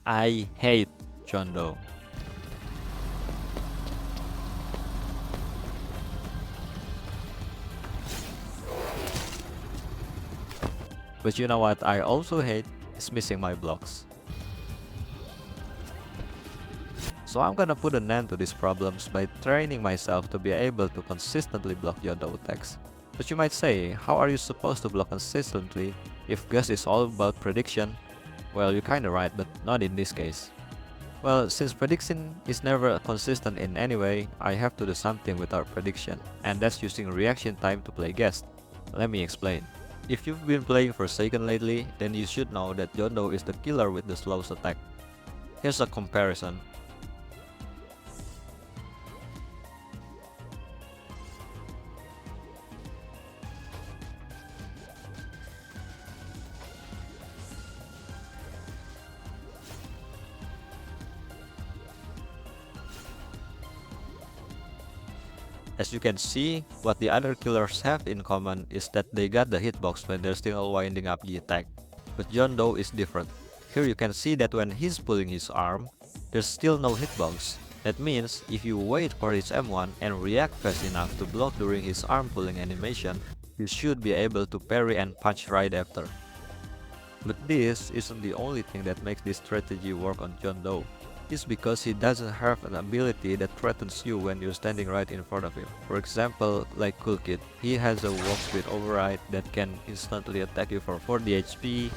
I hate johndoe. But you know what I also hate is missing my blocks. So I'm gonna put an end to these problems by training myself to be able to consistently block johndoe attacks. But you might say, how are you supposed to block consistently if guess is all about prediction? Well, you're kinda right, but not in this case. Well, since prediction is never consistent in any way, I have to do something with our prediction, and that's using reaction time to play guess. Let me explain. If you've been playing Forsaken lately, then you should know that johndoe is the killer with the slowest attack. Here's a comparison. As you can see, what the other killers have in common is that they got the hitbox when they're still winding up the attack. But johndoe is different. Here you can see that when he's pulling his arm, there's still no hitbox. That means if you wait for his M1 and react fast enough to block during his arm pulling animation, you should be able to parry and punch right after. But this isn't the only thing that makes this strategy work on johndoe. It's because he doesn't have an ability that threatens you when you're standing right in front of him. For example, like Cool Kid, he has a walk speed override that can instantly attack you for 40 HP,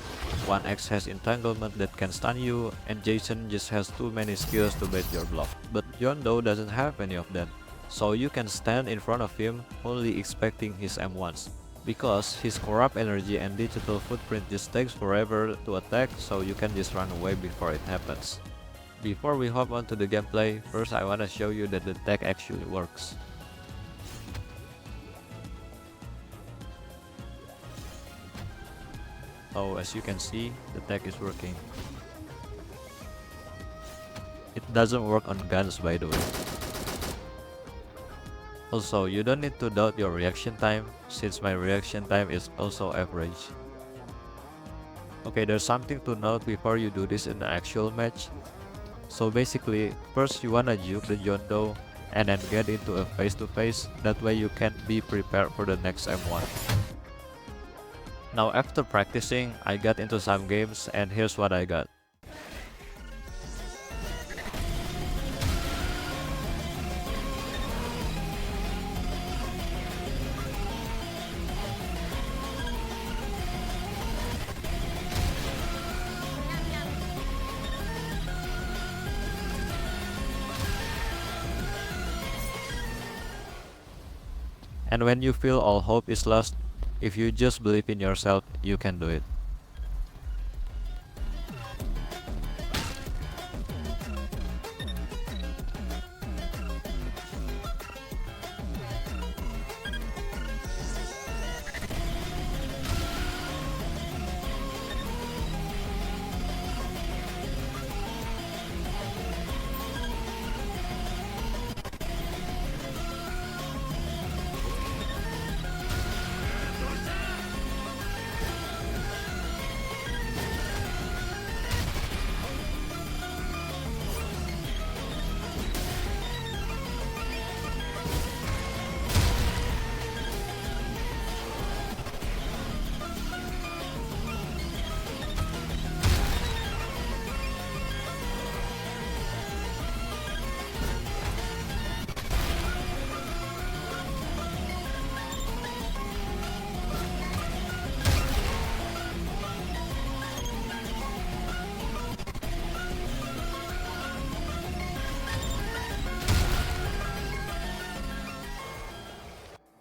1X has entanglement that can stun you, and Jason just has too many skills to bait your bluff. But johndoe doesn't have any of that, so you can stand in front of him only expecting his M1s. Because his corrupt energy and digital footprint just takes forever to attack, so you can just run away before it happens. Before we hop onto the gameplay, first I wanna show you that the tech actually works. So as you can see, the tech is working. It doesn't work on guns, by the way. Also, you don't need to doubt your reaction time, since my reaction time is also average. Okay, there's something to note before you do this in the actual match. So basically, first you wanna juke the johndoe and then get into a face-to-face, that way you can be prepared for the next M1. Now after practicing, I got into some games and here's what I got. And when you feel all hope is lost, if you just believe in yourself, you can do it.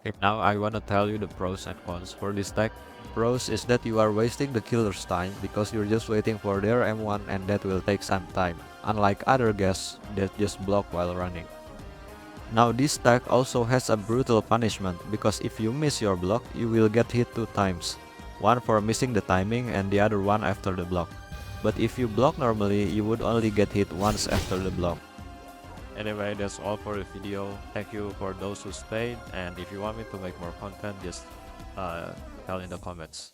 Okay, now I wanna tell you the pros and cons for this tech. Pros is that you are wasting the killer's time because you're just waiting for their M1 and that will take some time, unlike other guests that just block while running. Now this tech also has a brutal punishment because if you miss your block, you will get hit 2 times. One for missing the timing and the other one after the block. But if you block normally, you would only get hit once after the block. Anyway, that's all for the video. Thank you for those who stayed, and if you want me to make more content, just tell in the comments.